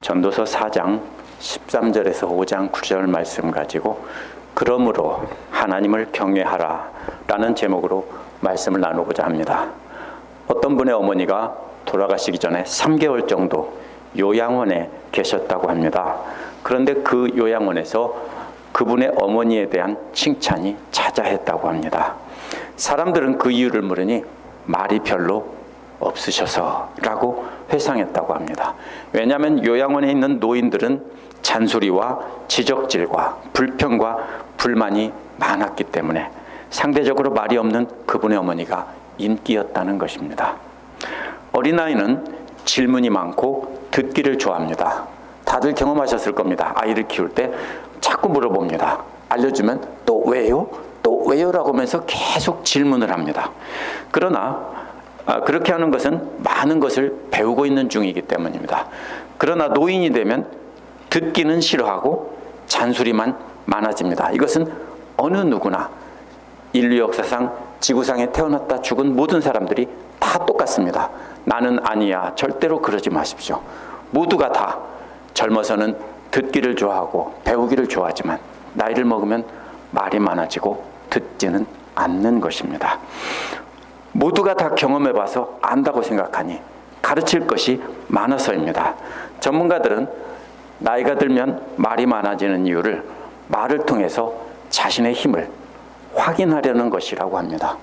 전도서 4장 13절에서 5장 9절 말씀 가지고 그러므로 하나님을 경외하라 라는 제목으로 말씀을 나누고자 합니다. 어떤 분의 어머니가 돌아가시기 전에 3개월 정도 요양원에 계셨다고 합니다. 그런데 그 요양원에서 그분의 어머니에 대한 칭찬이 자자했다고 합니다. 사람들은 그 이유를 물으니 말이 별로 없으셔서 라고 회상했다고 합니다. 왜냐하면 요양원에 있는 노인들은 잔소리와 지적질과 불평과 불만이 많았기 때문에 상대적으로 말이 없는 그분의 어머니가 인기였다는 것입니다. 어린아이는 질문이 많고 듣기를 좋아합니다. 다들 경험하셨을 겁니다. 아이를 키울 때 자꾸 물어봅니다. 알려주면 또 왜요? 또 왜요? 라고 하면서 계속 질문을 합니다. 그러나 그렇게 하는 것은 많은 것을 배우고 있는 중이기 때문입니다. 그러나 노인이 되면 듣기는 싫어하고 잔소리만 많아집니다. 이것은 어느 누구나 인류 역사상 지구상에 태어났다 죽은 모든 사람들이 다 똑같습니다. 나는 아니야. 절대로 그러지 마십시오. 모두가 다 젊어서는 듣기를 좋아하고 배우기를 좋아하지만 나이를 먹으면 말이 많아지고 듣지는 않는 것입니다. 모두가 다 경험해봐서 안다고 생각하니 가르칠 것이 많아서입니다. 전문가들은 나이가 들면 말이 많아지는 이유를 말을 통해서 자신의 힘을 확인하려는 것이라고 합니다.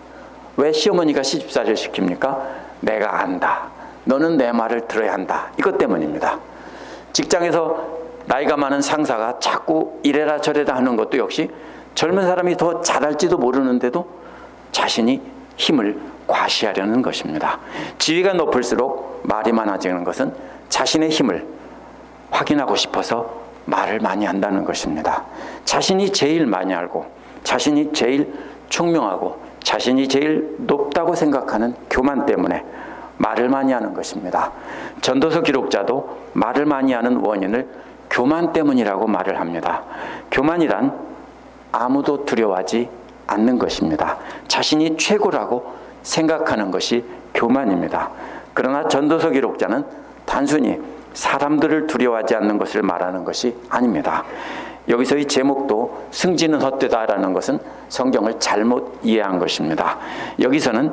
왜 시어머니가 시집살이를 시킵니까? 내가 안다. 너는 내 말을 들어야 한다. 이것 때문입니다. 직장에서 나이가 많은 상사가 자꾸 이래라 저래라 하는 것도 역시 젊은 사람이 더 잘할지도 모르는데도 자신이 힘을 과시하려는 것입니다. 지위가 높을수록 말이 많아지는 것은 자신의 힘을 확인하고 싶어서 말을 많이 한다는 것입니다. 자신이 제일 많이 알고 자신이 제일 총명하고 자신이 제일 높다고 생각하는 교만 때문에 말을 많이 하는 것입니다. 전도서 기록자도 말을 많이 하는 원인을 교만 때문이라고 말을 합니다. 교만이란 아무도 두려워하지 않는 것입니다. 자신이 최고라고 생각하는 것이 교만입니다. 그러나 전도서 기록자는 단순히 사람들을 두려워하지 않는 것을 말하는 것이 아닙니다. 여기서 이 제목도 승진은 헛되다라는 것은 성경을 잘못 이해한 것입니다. 여기서는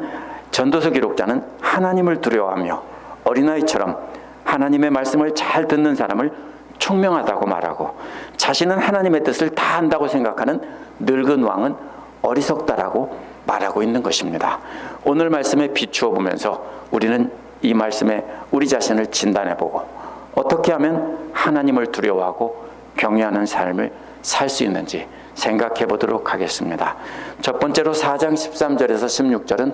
전도서 기록자는 하나님을 두려워하며 어린아이처럼 하나님의 말씀을 잘 듣는 사람을 총명하다고 말하고 자신은 하나님의 뜻을 다 안다고 생각하는 늙은 왕은 어리석다라고 말하고 있는 것입니다. 오늘 말씀에 비추어 보면서 우리는 이 말씀에 우리 자신을 진단해보고 어떻게 하면 하나님을 두려워하고 경외하는 삶을 살 수 있는지 생각해 보도록 하겠습니다. 첫 번째로 4장 13절에서 16절은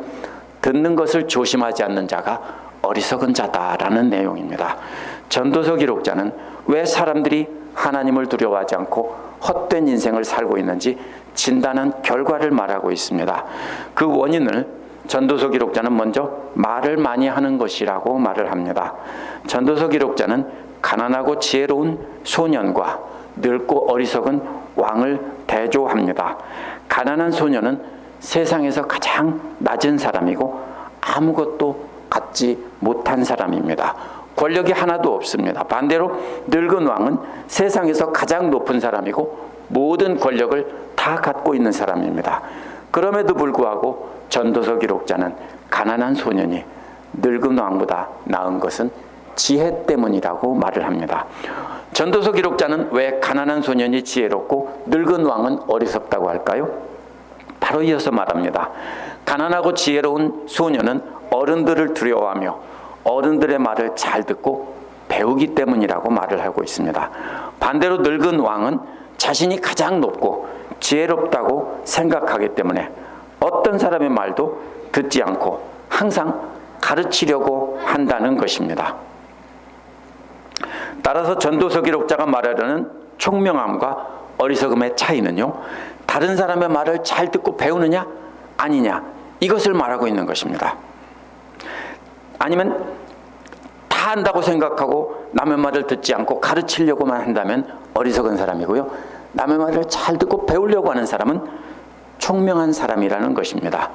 듣는 것을 조심하지 않는 자가 어리석은 자다라는 내용입니다. 전도서 기록자는 왜 사람들이 하나님을 두려워하지 않고 헛된 인생을 살고 있는지 진단한 결과를 말하고 있습니다. 그 원인을 전도서 기록자는 먼저 말을 많이 하는 것이라고 말을 합니다. 전도서 기록자는 가난하고 지혜로운 소년과 늙고 어리석은 왕을 대조합니다. 가난한 소년은 세상에서 가장 낮은 사람이고 아무것도 갖지 못한 사람입니다. 권력이 하나도 없습니다. 반대로 늙은 왕은 세상에서 가장 높은 사람이고 모든 권력을 다 갖고 있는 사람입니다. 그럼에도 불구하고 전도서 기록자는 가난한 소년이 늙은 왕보다 나은 것은 지혜 때문이라고 말을 합니다. 전도서 기록자는 왜 가난한 소년이 지혜롭고 늙은 왕은 어리석다고 할까요? 바로 이어서 말합니다. 가난하고 지혜로운 소년은 어른들을 두려워하며 어른들의 말을 잘 듣고 배우기 때문이라고 말을 하고 있습니다. 반대로 늙은 왕은 자신이 가장 높고 지혜롭다고 생각하기 때문에 어떤 사람의 말도 듣지 않고 항상 가르치려고 한다는 것입니다. 따라서 전도서 기록자가 말하려는 총명함과 어리석음의 차이는요, 다른 사람의 말을 잘 듣고 배우느냐 아니냐 이것을 말하고 있는 것입니다. 아니면 다 안다고 생각하고 남의 말을 듣지 않고 가르치려고만 한다면 어리석은 사람이고요, 남의 말을 잘 듣고 배우려고 하는 사람은 총명한 사람이라는 것입니다.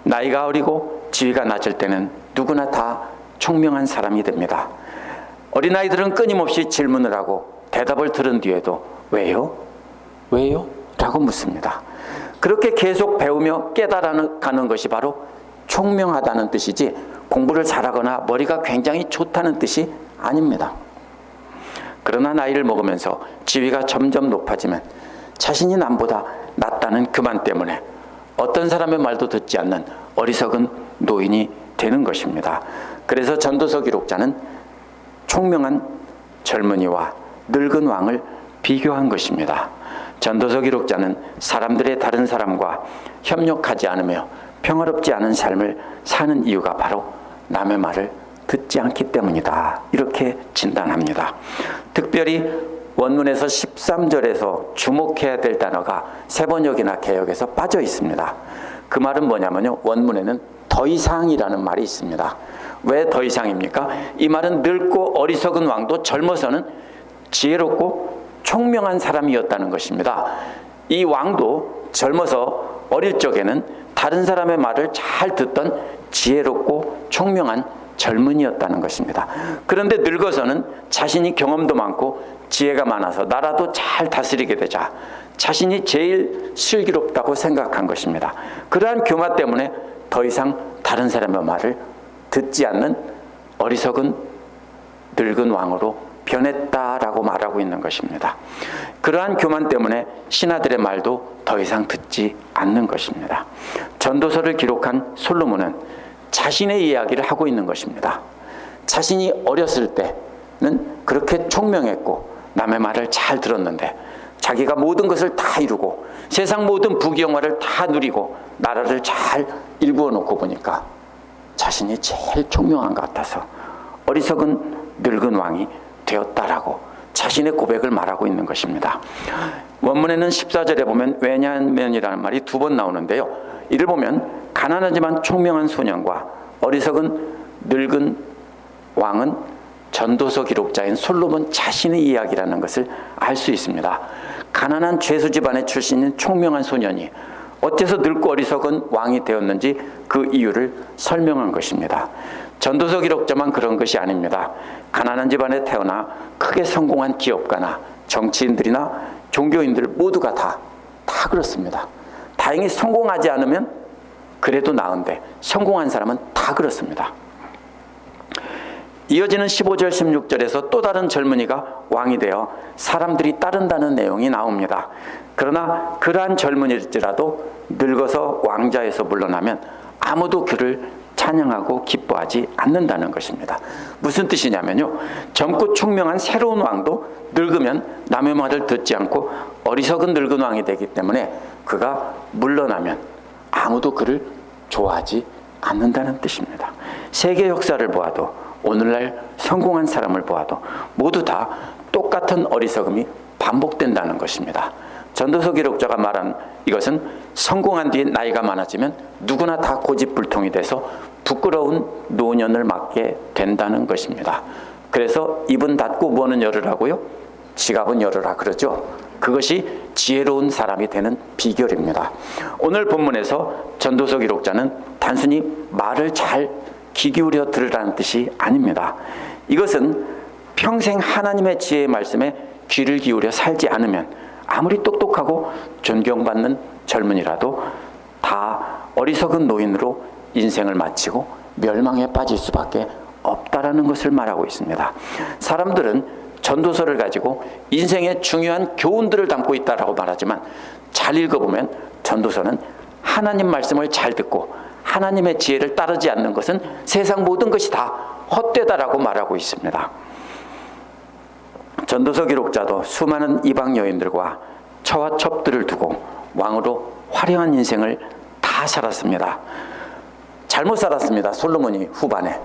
나이가 어리고 지위가 낮을 때는 누구나 다 총명한 사람이 됩니다. 어린아이들은 끊임없이 질문을 하고 대답을 들은 뒤에도 왜요? 왜요? 라고 묻습니다. 그렇게 계속 배우며 깨달아가는 것이 바로 총명하다는 뜻이지 공부를 잘하거나 머리가 굉장히 좋다는 뜻이 아닙니다. 그러나 나이를 먹으면서 지위가 점점 높아지면 자신이 남보다 낫다는 교만 때문에 어떤 사람의 말도 듣지 않는 어리석은 노인이 되는 것입니다. 그래서 전도서 기록자는 총명한 젊은이와 늙은 왕을 비교한 것입니다. 전도서 기록자는 사람들의 다른 사람과 협력하지 않으며 평화롭지 않은 삶을 사는 이유가 바로 남의 말을 듣지 않기 때문이다. 이렇게 진단합니다. 특별히 원문에서 13절에서 주목해야 될 단어가 세번역이나 개역에서 빠져 있습니다. 그 말은 뭐냐면요. 원문에는 더 이상이라는 말이 있습니다. 왜 더 이상입니까? 이 말은 늙고 어리석은 왕도 젊어서는 지혜롭고 총명한 사람이었다는 것입니다. 이 왕도 젊어서 어릴 적에는 다른 사람의 말을 잘 듣던 지혜롭고 총명한 젊은이였다는 것입니다. 그런데 늙어서는 자신이 경험도 많고 지혜가 많아서 나라도 잘 다스리게 되자 자신이 제일 슬기롭다고 생각한 것입니다. 그러한 교마 때문에 더 이상 다른 사람의 말을 듣지 않는 어리석은 늙은 왕으로 변했다라고 말하고 있는 것입니다. 그러한 교만 때문에 신하들의 말도 더 이상 듣지 않는 것입니다. 전도서를 기록한 솔로몬은 자신의 이야기를 하고 있는 것입니다. 자신이 어렸을 때는 그렇게 총명했고 남의 말을 잘 들었는데 자기가 모든 것을 다 이루고 세상 모든 부귀영화를 다 누리고 나라를 잘 일구어 놓고 보니까 자신이 제일 총명한 것 같아서 어리석은 늙은 왕이 되었다라고 자신의 고백을 말하고 있는 것입니다. 원문에는 14절에 보면 왜냐면이라는 말이 2번 나오는데요. 이를 보면 가난하지만 총명한 소년과 어리석은 늙은 왕은 전도서 기록자인 솔로몬 자신의 이야기라는 것을 알 수 있습니다. 가난한 죄수 집안의 출신인 총명한 소년이 어째서 늙고 어리석은 왕이 되었는지 그 이유를 설명한 것입니다. 전도서 기록자만 그런 것이 아닙니다. 가난한 집안에 태어나 크게 성공한 기업가나 정치인들이나 종교인들 모두가 다 그렇습니다. 다행히 성공하지 않으면 그래도 나은데 성공한 사람은 다 그렇습니다. 이어지는 15절 16절에서 또 다른 젊은이가 왕이 되어 사람들이 따른다는 내용이 나옵니다. 그러나 그러한 젊은이일지라도 늙어서 왕좌에서 물러나면 아무도 그를 찬양하고 기뻐하지 않는다는 것입니다. 무슨 뜻이냐면요. 젊고 총명한 새로운 왕도 늙으면 남의 말을 듣지 않고 어리석은 늙은 왕이 되기 때문에 그가 물러나면 아무도 그를 좋아하지 않는다는 뜻입니다. 세계 역사를 보아도 오늘날 성공한 사람을 보아도 모두 다 똑같은 어리석음이 반복된다는 것입니다. 전도서 기록자가 말한 이것은 성공한 뒤에 나이가 많아지면 누구나 다 고집불통이 돼서 부끄러운 노년을 맞게 된다는 것입니다. 그래서 입은 닫고 무엇은 열으라고요? 지갑은 열으라 그러죠. 그것이 지혜로운 사람이 되는 비결입니다. 오늘 본문에서 전도서 기록자는 단순히 말을 잘 귀 기울여 들으라는 뜻이 아닙니다. 이것은 평생 하나님의 지혜의 말씀에 귀를 기울여 살지 않으면 아무리 똑똑하고 존경받는 젊은이라도 다 어리석은 노인으로 인생을 마치고 멸망에 빠질 수밖에 없다라는 것을 말하고 있습니다. 사람들은 전도서를 가지고 인생의 중요한 교훈들을 담고 있다라고 말하지만 잘 읽어보면 전도서는 하나님 말씀을 잘 듣고 하나님의 지혜를 따르지 않는 것은 세상 모든 것이 다 헛되다라고 말하고 있습니다. 전도서 기록자도 수많은 이방 여인들과 처와 첩들을 두고 왕으로 화려한 인생을 다 살았습니다. 잘못 살았습니다. 솔로몬이 후반에.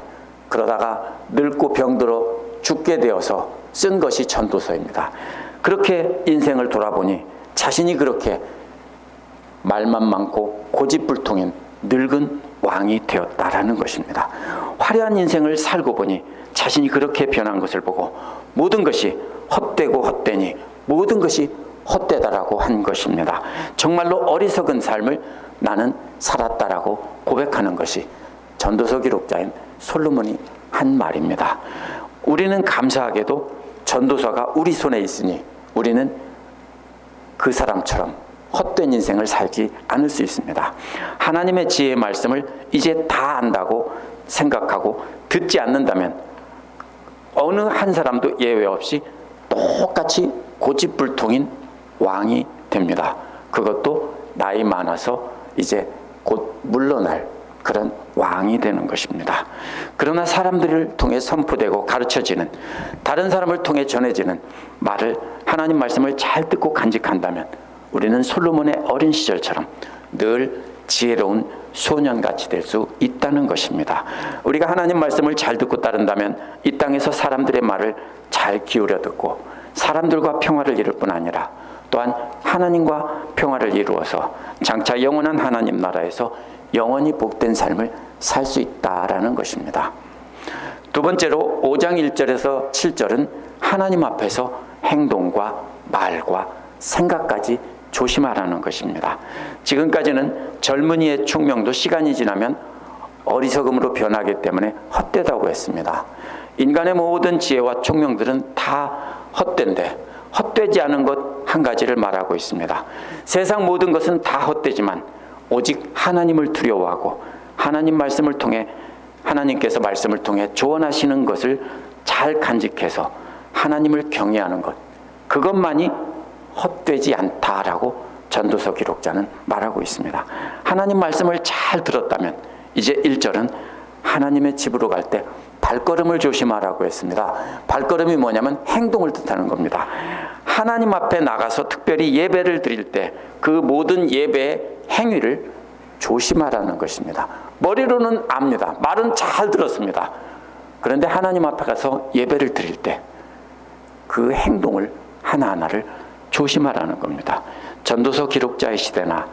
그러다가 늙고 병들어 죽게 되어서 쓴 것이 전도서입니다. 그렇게 인생을 돌아보니 자신이 그렇게 말만 많고 고집불통인 늙은 왕이 되었다라는 것입니다. 화려한 인생을 살고 보니 자신이 그렇게 변한 것을 보고 모든 것이 헛되고 헛되니 모든 것이 헛되다라고 한 것입니다. 정말로 어리석은 삶을 나는 살았다라고 고백하는 것이 전도서 기록자인 솔로몬이 한 말입니다. 우리는 감사하게도 전도서가 우리 손에 있으니 우리는 그 사람처럼 헛된 인생을 살지 않을 수 있습니다. 하나님의 지혜의 말씀을 이제 다 안다고 생각하고 듣지 않는다면 어느 한 사람도 예외 없이 똑같이 고집불통인 왕이 됩니다. 그것도 나이 많아서 이제 곧 물러날 그런 왕이 되는 것입니다. 그러나 사람들을 통해 선포되고 가르쳐지는, 다른 사람을 통해 전해지는 말을, 하나님 말씀을 잘 듣고 간직한다면 우리는 솔로몬의 어린 시절처럼 늘 지혜로운 소년같이 될 수 있다는 것입니다. 우리가 하나님 말씀을 잘 듣고 따른다면 이 땅에서 사람들의 말을 잘 기울여 듣고 사람들과 평화를 이룰 뿐 아니라 또한 하나님과 평화를 이루어서 장차 영원한 하나님 나라에서 영원히 복된 삶을 살 수 있다라는 것입니다. 두 번째로 5장 1절에서 7절은 하나님 앞에서 행동과 말과 생각까지 조심하라는 것입니다. 지금까지는 젊은이의 총명도 시간이 지나면 어리석음으로 변하기 때문에 헛되다고 했습니다. 인간의 모든 지혜와 총명들은 다 헛된데 헛되지 않은 것 한 가지를 말하고 있습니다. 세상 모든 것은 다 헛되지만 오직 하나님을 두려워하고 하나님 말씀을 통해, 하나님께서 말씀을 통해 조언하시는 것을 잘 간직해서 하나님을 경외하는 것, 그것만이 헛되지 않다라고 전도서 기록자는 말하고 있습니다. 하나님 말씀을 잘 들었다면 이제 1절은 하나님의 집으로 갈 때 발걸음을 조심하라고 했습니다. 발걸음이 뭐냐면 행동을 뜻하는 겁니다. 하나님 앞에 나가서 특별히 예배를 드릴 때 그 모든 예배의 행위를 조심하라는 것입니다. 머리로는 압니다. 말은 잘 들었습니다. 그런데 하나님 앞에 가서 예배를 드릴 때 그 행동을 하나하나를 조심하라는 겁니다. 전도서 기록자의 시대나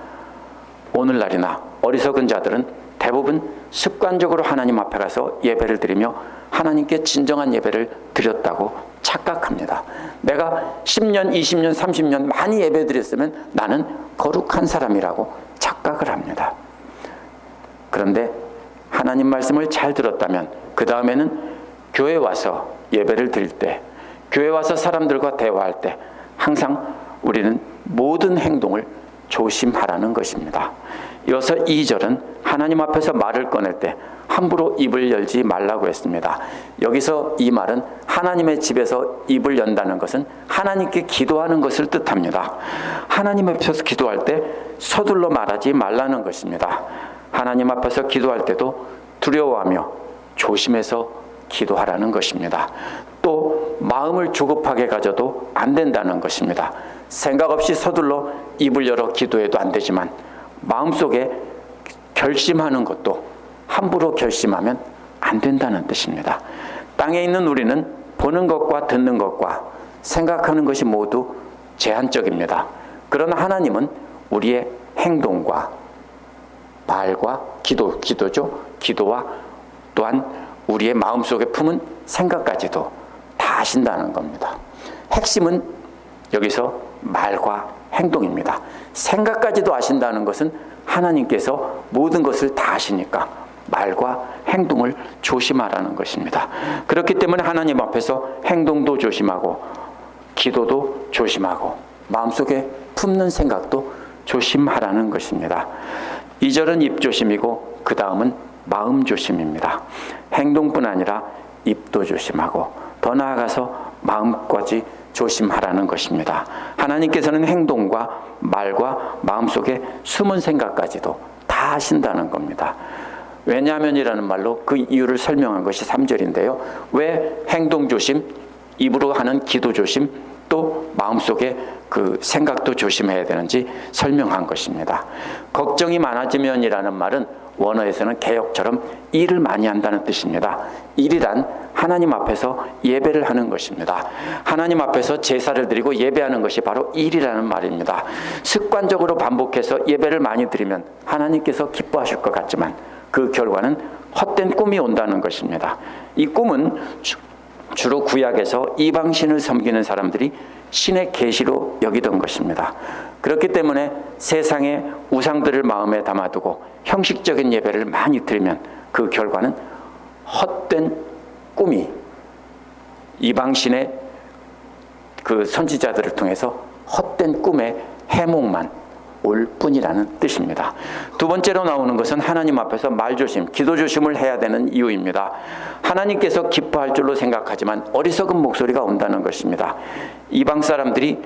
오늘날이나 어리석은 자들은 대부분 습관적으로 하나님 앞에 가서 예배를 드리며 하나님께 진정한 예배를 드렸다고 착각합니다. 내가 10년, 20년, 30년 많이 예배 드렸으면 나는 거룩한 사람이라고 착각을 합니다. 그런데 하나님 말씀을 잘 들었다면 그 다음에는 교회 와서 예배를 드릴 때, 교회 와서 사람들과 대화할 때 항상 우리는 모든 행동을 조심하라는 것입니다. 이어서 2절은 하나님 앞에서 말을 꺼낼 때 함부로 입을 열지 말라고 했습니다. 여기서 이 말은 하나님의 집에서 입을 연다는 것은 하나님께 기도하는 것을 뜻합니다. 하나님 앞에서 기도할 때 서둘러 말하지 말라는 것입니다. 하나님 앞에서 기도할 때도 두려워하며 조심해서 기도하라는 것입니다. 또 마음을 조급하게 가져도 안 된다는 것입니다. 생각 없이 서둘러 입을 열어 기도해도 안 되지만 마음속에 결심하는 것도 함부로 결심하면 안 된다는 뜻입니다. 땅에 있는 우리는 보는 것과 듣는 것과 생각하는 것이 모두 제한적입니다. 그러나 하나님은 우리의 행동과 말과 기도와 또한 우리의 마음속에 품은 생각까지도 다 아신다는 겁니다. 핵심은 여기서 말과 행동입니다. 생각까지도 아신다는 것은 하나님께서 모든 것을 다 아시니까 말과 행동을 조심하라는 것입니다. 그렇기 때문에 하나님 앞에서 행동도 조심하고 기도도 조심하고 마음속에 품는 생각도 조심하라는 것입니다. 2절은 입조심이고 그 다음은 마음조심입니다. 행동뿐 아니라 입도 조심하고 더 나아가서 마음까지 조심하라는 것입니다. 하나님께서는 행동과 말과 마음속에 숨은 생각까지도 다 하신다는 겁니다. 왜냐하면이라는 말로 그 이유를 설명한 것이 3절인데요. 왜 행동조심, 입으로 하는 기도조심, 또 마음속에 그 생각도 조심해야 되는지 설명한 것입니다. 걱정이 많아지면이라는 말은 원어에서는 개혁처럼 일을 많이 한다는 뜻입니다. 일이란 하나님 앞에서 예배를 하는 것입니다. 하나님 앞에서 제사를 드리고 예배하는 것이 바로 일이라는 말입니다. 습관적으로 반복해서 예배를 많이 드리면 하나님께서 기뻐하실 것 같지만 그 결과는 헛된 꿈이 온다는 것입니다. 이 꿈은 주로 구약에서 이방신을 섬기는 사람들이 신의 계시로 여기던 것입니다. 그렇기 때문에 세상의 우상들을 마음에 담아두고 형식적인 예배를 많이 드리면 그 결과는 헛된 꿈이 이방신의 그 선지자들을 통해서 헛된 꿈의 해몽만 올 뿐이라는 뜻입니다. 두 번째로 나오는 것은 하나님 앞에서 말조심, 기도조심을 해야 되는 이유입니다. 하나님께서 기뻐할 줄로 생각하지만 어리석은 목소리가 온다는 것입니다. 이방 사람들이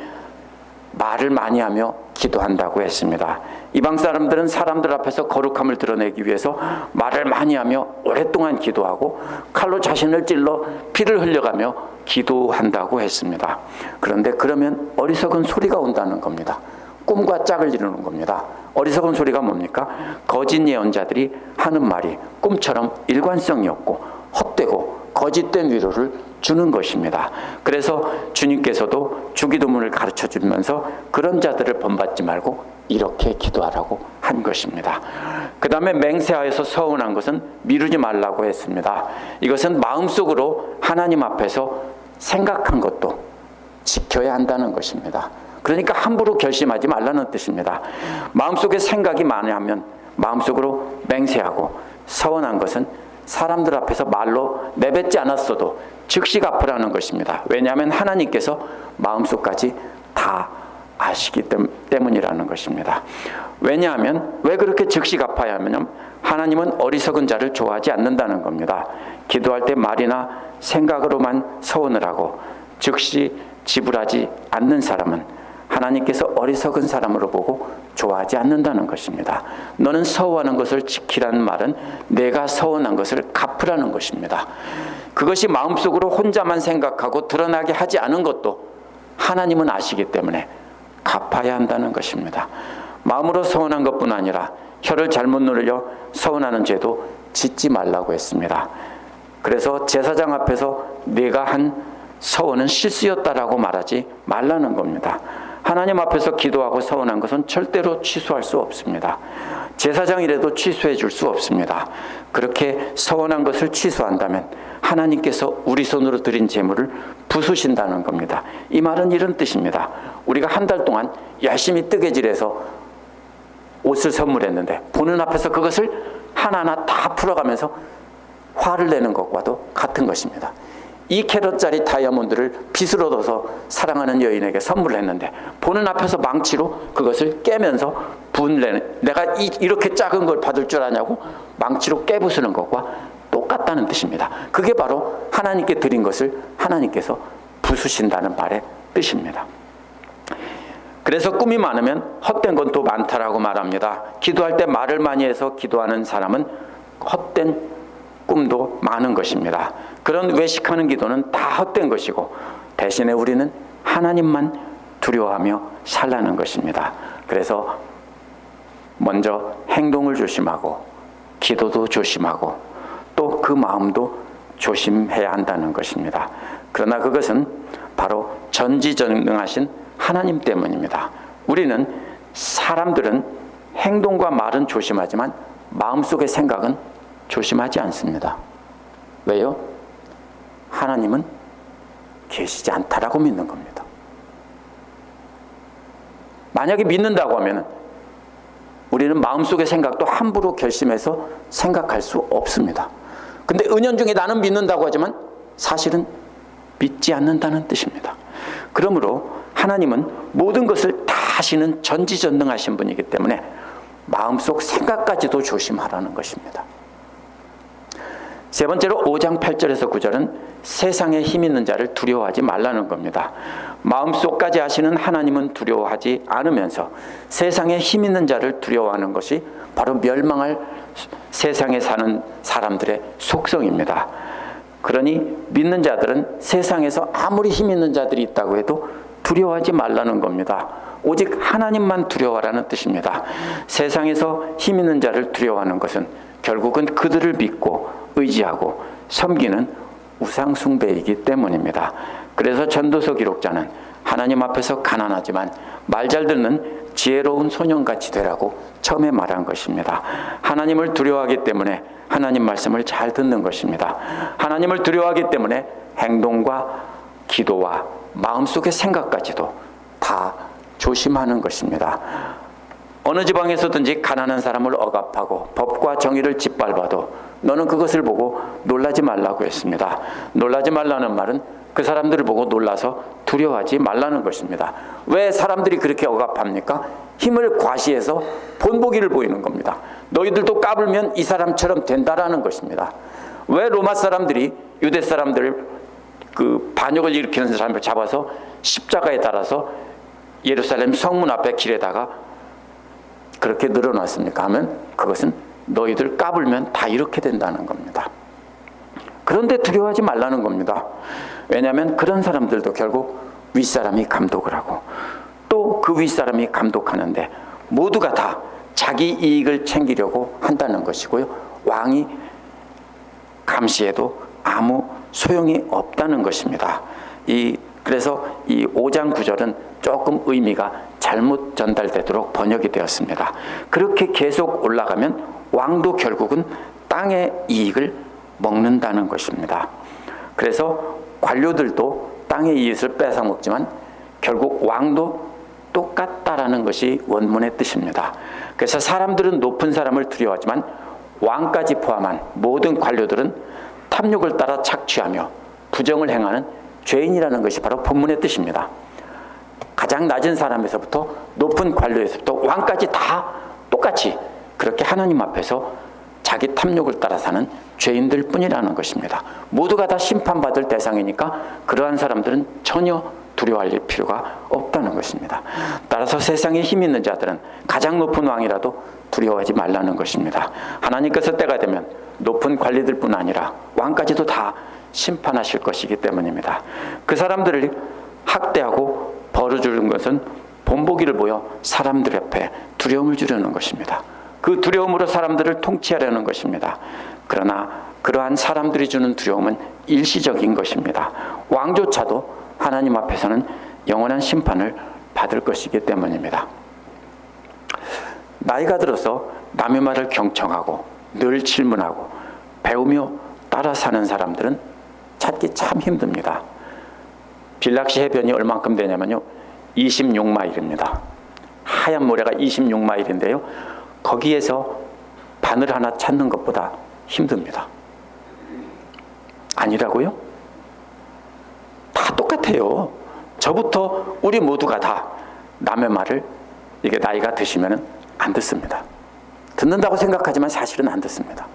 말을 많이 하며 기도한다고 했습니다. 이방 사람들은 사람들 앞에서 거룩함을 드러내기 위해서 말을 많이 하며 오랫동안 기도하고 칼로 자신을 찔러 피를 흘려가며 기도한다고 했습니다. 그런데 그러면 어리석은 소리가 온다는 겁니다. 꿈과 짝을 이루는 겁니다. 어리석은 소리가 뭡니까? 거짓 예언자들이 하는 말이 꿈처럼 일관성이 없고 헛되고 거짓된 위로를 주는 것입니다. 그래서 주님께서도 주기도문을 가르쳐 주면서 그런 자들을 본받지 말고 이렇게 기도하라고 한 것입니다. 그 다음에 맹세하여서 서운한 것은 미루지 말라고 했습니다. 이것은 마음속으로 하나님 앞에서 생각한 것도 지켜야 한다는 것입니다. 그러니까 함부로 결심하지 말라는 뜻입니다. 마음속에 생각이 많으면 마음속으로 맹세하고 서운한 것은 사람들 앞에서 말로 내뱉지 않았어도 즉시 갚으라는 것입니다. 왜냐하면 하나님께서 마음속까지 다 아시기 때문이라는 것입니다. 왜냐하면 왜 그렇게 즉시 갚아야 하냐면 하나님은 어리석은 자를 좋아하지 않는다는 겁니다. 기도할 때 말이나 생각으로만 서원을 하고 즉시 지불하지 않는 사람은 하나님께서 어리석은 사람으로 보고 좋아하지 않는다는 것입니다. 너는 서원하는 것을 지키라는 말은 내가 서원한 것을 갚으라는 것입니다. 그것이 마음속으로 혼자만 생각하고 드러나게 하지 않은 것도 하나님은 아시기 때문에 갚아야 한다는 것입니다. 마음으로 서원한 것뿐 아니라 혀를 잘못 누르려 서원하는 죄도 짓지 말라고 했습니다. 그래서 제사장 앞에서 내가 한 서원은 실수였다라고 말하지 말라는 겁니다. 하나님 앞에서 기도하고 서원한 것은 절대로 취소할 수 없습니다. 제사장이라도 취소해 줄 수 없습니다. 그렇게 서원한 것을 취소한다면 하나님께서 우리 손으로 드린 재물을 부수신다는 겁니다. 이 말은 이런 뜻입니다. 우리가 한 달 동안 열심히 뜨개질해서 옷을 선물했는데 보는 앞에서 그것을 하나하나 다 풀어가면서 화를 내는 것과도 같은 것입니다. 2캐럿짜리 다이아몬드를 빚을 얻어서 사랑하는 여인에게 선물을 했는데 보는 앞에서 망치로 그것을 깨면서 분내는, 내가 이렇게 작은 걸 받을 줄 아냐고 망치로 깨부수는 것과 똑같다는 뜻입니다. 그게 바로 하나님께 드린 것을 하나님께서 부수신다는 말의 뜻입니다. 그래서 꿈이 많으면 헛된 건 또 많다라고 말합니다. 기도할 때 말을 많이 해서 기도하는 사람은 헛된 꿈도 많은 것입니다. 그런 외식하는 기도는 다 헛된 것이고 대신에 우리는 하나님만 두려워하며 살라는 것입니다. 그래서 먼저 행동을 조심하고 기도도 조심하고 또 그 마음도 조심해야 한다는 것입니다. 그러나 그것은 바로 전지전능하신 하나님 때문입니다. 우리는 사람들은 행동과 말은 조심하지만 마음속의 생각은 조심하지 않습니다. 왜요? 하나님은 계시지 않다라고 믿는 겁니다. 만약에 믿는다고 하면 우리는 마음속의 생각도 함부로 결심해서 생각할 수 없습니다. 근데 은연중에 나는 믿는다고 하지만 사실은 믿지 않는다는 뜻입니다. 그러므로 하나님은 모든 것을 다 아시는 전지전능하신 분이기 때문에 마음속 생각까지도 조심하라는 것입니다. 세 번째로 5장 8절에서 9절은 세상에 힘 있는 자를 두려워하지 말라는 겁니다. 마음속까지 아시는 하나님은 두려워하지 않으면서 세상에 힘 있는 자를 두려워하는 것이 바로 멸망할 세상에 사는 사람들의 속성입니다. 그러니 믿는 자들은 세상에서 아무리 힘 있는 자들이 있다고 해도 두려워하지 말라는 겁니다. 오직 하나님만 두려워하라는 뜻입니다. 세상에서 힘 있는 자를 두려워하는 것은 결국은 그들을 믿고 의지하고 섬기는 우상 숭배이기 때문입니다. 그래서 전도서 기록자는 하나님 앞에서 가난하지만 말 잘 듣는 지혜로운 소년같이 되라고 처음에 말한 것입니다. 하나님을 두려워하기 때문에 하나님 말씀을 잘 듣는 것입니다. 하나님을 두려워하기 때문에 행동과 기도와 마음속의 생각까지도 다 조심하는 것입니다. 어느 지방에서든지 가난한 사람을 억압하고 법과 정의를 짓밟아도 너는 그것을 보고 놀라지 말라고 했습니다. 놀라지 말라는 말은 그 사람들을 보고 놀라서 두려워하지 말라는 것입니다. 왜 사람들이 그렇게 억압합니까? 힘을 과시해서 본보기를 보이는 겁니다. 너희들도 까불면 이 사람처럼 된다라는 것입니다. 왜 로마 사람들이 유대 사람들을 그 반역을 일으키는 사람을 잡아서 십자가에 달아서 예루살렘 성문 앞에 길에다가 그렇게 늘어놨습니까? 하면 그것은 너희들 까불면 다 이렇게 된다는 겁니다. 그런데 두려워하지 말라는 겁니다. 왜냐하면 그런 사람들도 결국 윗사람이 감독을 하고 또 그 윗사람이 감독하는데 모두가 다 자기 이익을 챙기려고 한다는 것이고요. 왕이 감시해도 아무 소용이 없다는 것입니다. 그래서 이 5장 9절은 조금 의미가 잘못 전달되도록 번역이 되었습니다. 그렇게 계속 올라가면 왕도 결국은 땅의 이익을 먹는다는 것입니다. 그래서 관료들도 땅의 이익을 뺏어먹지만 결국 왕도 똑같다라는 것이 원문의 뜻입니다. 그래서 사람들은 높은 사람을 두려워하지만 왕까지 포함한 모든 관료들은 탐욕을 따라 착취하며 부정을 행하는 죄인이라는 것이 바로 본문의 뜻입니다. 가장 낮은 사람에서부터 높은 관료에서부터 왕까지 다 똑같이 그렇게 하나님 앞에서 자기 탐욕을 따라 사는 죄인들 뿐이라는 것입니다. 모두가 다 심판받을 대상이니까 그러한 사람들은 전혀 두려워할 필요가 없다는 것입니다. 따라서 세상에 힘 있는 자들은 가장 높은 왕이라도 두려워하지 말라는 것입니다. 하나님께서 때가 되면 높은 관리들뿐 아니라 왕까지도 다 심판하실 것이기 때문입니다. 그 사람들을 학대하고 벌을 주는 것은 본보기를 보여 사람들 앞에 두려움을 주려는 것입니다. 그 두려움으로 사람들을 통치하려는 것입니다. 그러나 그러한 사람들이 주는 두려움은 일시적인 것입니다. 왕조차도 하나님 앞에서는 영원한 심판을 받을 것이기 때문입니다. 나이가 들어서 남의 말을 경청하고 늘 질문하고 배우며 따라 사는 사람들은 찾기 참 힘듭니다. 빌락시 해변이 얼만큼 되냐면요, 26마일입니다. 하얀 모래가 26마일인데요. 거기에서 바늘 하나 찾는 것보다 힘듭니다. 아니라고요? 다 똑같아요. 저부터 우리 모두가 다 남의 말을 이게 나이가 드시면 안 듣습니다. 듣는다고 생각하지만 사실은 안 듣습니다.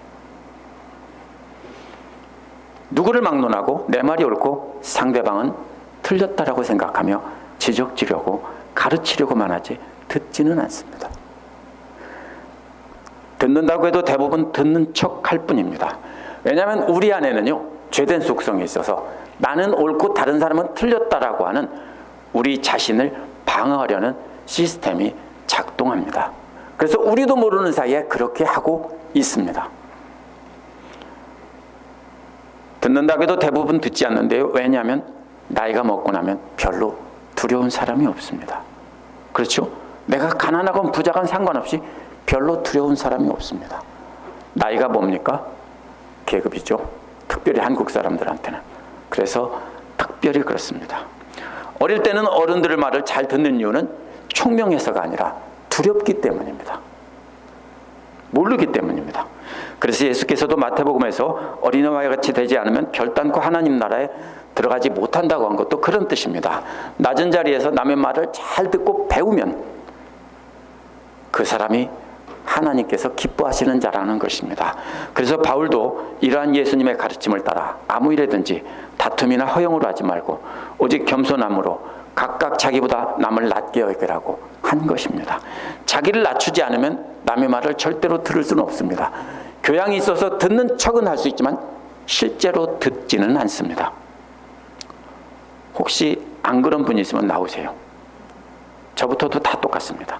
누구를 막론하고 내 말이 옳고 상대방은 틀렸다라고 생각하며 지적지려고 가르치려고만 하지 듣지는 않습니다. 듣는다고 해도 대부분 듣는 척 할 뿐입니다. 왜냐하면 우리 안에는요, 죄된 속성이 있어서 나는 옳고 다른 사람은 틀렸다라고 하는 우리 자신을 방어하려는 시스템이 작동합니다. 그래서 우리도 모르는 사이에 그렇게 하고 있습니다. 듣는다고 해도 대부분 듣지 않는데요. 왜냐하면 나이가 먹고 나면 별로 두려운 사람이 없습니다. 그렇죠? 내가 가난하건 부자건 상관없이 별로 두려운 사람이 없습니다. 나이가 뭡니까? 계급이죠. 특별히 한국 사람들한테는. 그래서 특별히 그렇습니다. 어릴 때는 어른들의 말을 잘 듣는 이유는 총명해서가 아니라 두렵기 때문입니다. 모르기 때문입니다. 그래서 예수께서도 마태복음에서 어린아이와 같이 되지 않으면 결단코 하나님 나라에 들어가지 못한다고 한 것도 그런 뜻입니다. 낮은 자리에서 남의 말을 잘 듣고 배우면 그 사람이 하나님께서 기뻐하시는 자라는 것입니다. 그래서 바울도 이러한 예수님의 가르침을 따라 아무 일에든지 다툼이나 허용으로 하지 말고 오직 겸손함으로 각각 자기보다 남을 낮게 여기라고 한 것입니다. 자기를 낮추지 않으면 남의 말을 절대로 들을 수는 없습니다. 교양이 있어서 듣는 척은 할 수 있지만 실제로 듣지는 않습니다. 혹시 안 그런 분이 있으면 나오세요. 저부터도 다 똑같습니다.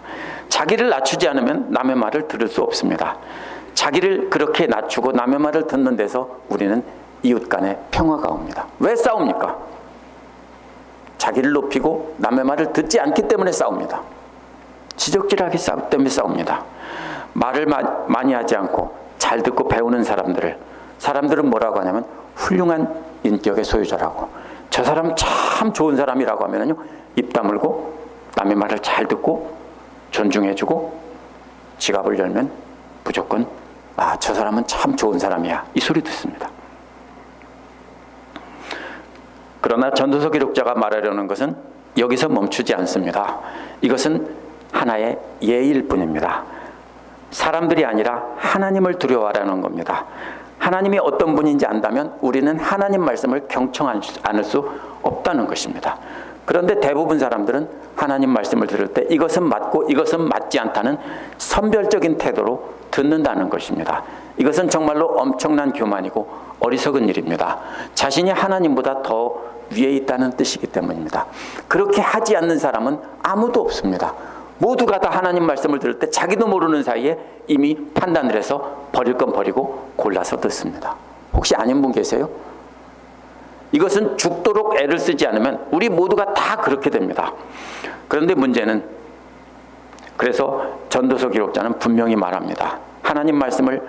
자기를 낮추지 않으면 남의 말을 들을 수 없습니다. 자기를 그렇게 낮추고 남의 말을 듣는 데서 우리는 이웃 간에 평화가 옵니다. 왜 싸웁니까? 자기를 높이고 남의 말을 듣지 않기 때문에 싸웁니다. 지적질하기 때문에 싸웁니다. 말을 많이 하지 않고 잘 듣고 배우는 사람들은 뭐라고 하냐면 훌륭한 인격의 소유자라고, 저 사람 참 좋은 사람이라고 하면요, 입 다물고 남의 말을 잘 듣고 존중해주고 지갑을 열면 무조건 저 사람은 참 좋은 사람이야, 이 소리 듣습니다. 그러나 전도서 기록자가 말하려는 것은 여기서 멈추지 않습니다. 이것은 하나의 예일 뿐입니다. 사람들이 아니라 하나님을 두려워하라는 겁니다. 하나님이 어떤 분인지 안다면 우리는 하나님 말씀을 경청하지 않을 수 없다는 것입니다. 그런데 대부분 사람들은 하나님 말씀을 들을 때 이것은 맞고 이것은 맞지 않다는 선별적인 태도로 듣는다는 것입니다. 이것은 정말로 엄청난 교만이고 어리석은 일입니다. 자신이 하나님보다 더 위에 있다는 뜻이기 때문입니다. 그렇게 하지 않는 사람은 아무도 없습니다. 모두가 다 하나님 말씀을 들을 때 자기도 모르는 사이에 이미 판단을 해서 버릴 건 버리고 골라서 듣습니다. 혹시 아닌 분 계세요? 이것은 죽도록 애를 쓰지 않으면 우리 모두가 다 그렇게 됩니다. 그런데 문제는, 그래서 전도서 기록자는 분명히 말합니다. 하나님 말씀을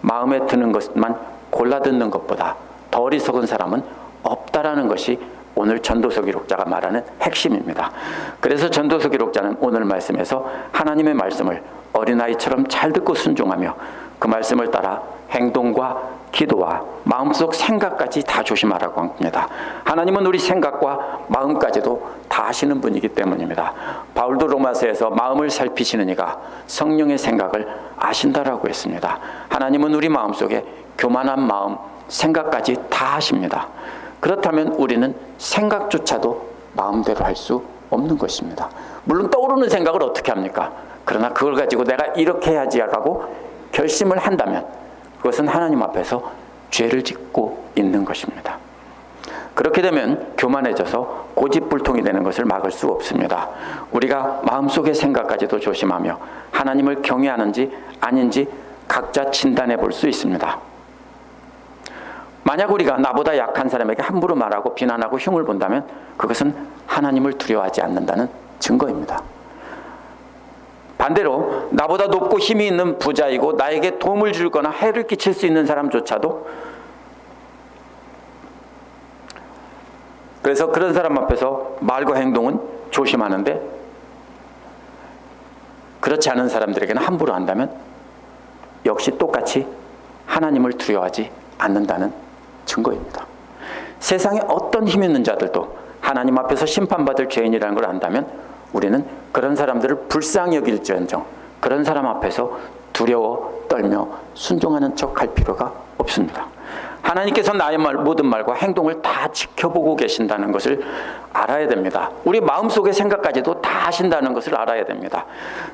마음에 드는 것만 골라 듣는 것보다 더 어리석은 사람은 없다라는 것이 오늘 전도서 기록자가 말하는 핵심입니다. 그래서 전도서 기록자는 오늘 말씀에서 하나님의 말씀을 어린아이처럼 잘 듣고 순종하며 그 말씀을 따라 행동과 기도와 마음속 생각까지 다 조심하라고 합니다. 하나님은 우리 생각과 마음까지도 다 아시는 분이기 때문입니다. 바울도 로마서에서 마음을 살피시는 이가 성령의 생각을 아신다라고 했습니다. 하나님은 우리 마음속에 교만한 마음, 생각까지 다 아십니다. 그렇다면 우리는 생각조차도 마음대로 할 수 없는 것입니다. 물론 떠오르는 생각을 어떻게 합니까? 그러나 그걸 가지고 내가 이렇게 해야지 라고 결심을 한다면 그것은 하나님 앞에서 죄를 짓고 있는 것입니다. 그렇게 되면 교만해져서 고집불통이 되는 것을 막을 수 없습니다. 우리가 마음속의 생각까지도 조심하며 하나님을 경외하는지 아닌지 각자 진단해 볼 수 있습니다. 만약 우리가 나보다 약한 사람에게 함부로 말하고 비난하고 흉을 본다면 그것은 하나님을 두려워하지 않는다는 증거입니다. 반대로 나보다 높고 힘이 있는 부자이고 나에게 도움을 주거나 해를 끼칠 수 있는 사람조차도, 그래서 그런 사람 앞에서 말과 행동은 조심하는데 그렇지 않은 사람들에게는 함부로 한다면 역시 똑같이 하나님을 두려워하지 않는다는 증거입니다. 세상에 어떤 힘 있는 자들도 하나님 앞에서 심판받을 죄인이라는 걸 안다면 우리는 그런 사람들을 불쌍히 여길지언정 그런 사람 앞에서 두려워 떨며 순종하는 척 할 필요가 없습니다. 하나님께서 나의 모든 말과 행동을 다 지켜보고 계신다는 것을 알아야 됩니다. 우리 마음속의 생각까지도 다 아신다는 것을 알아야 됩니다.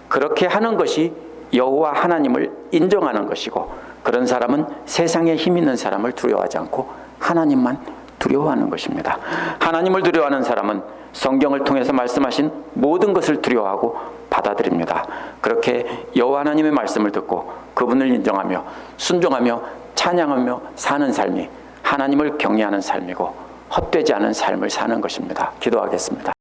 그렇게 하는 것이 여호와 하나님을 인정하는 것이고, 그런 사람은 세상에 힘 있는 사람을 두려워하지 않고 하나님만 두려워하는 것입니다. 하나님을 두려워하는 사람은 성경을 통해서 말씀하신 모든 것을 두려워하고 받아들입니다. 그렇게 여호와 하나님의 말씀을 듣고 그분을 인정하며 순종하며 찬양하며 사는 삶이 하나님을 경외하는 삶이고 헛되지 않은 삶을 사는 것입니다. 기도하겠습니다.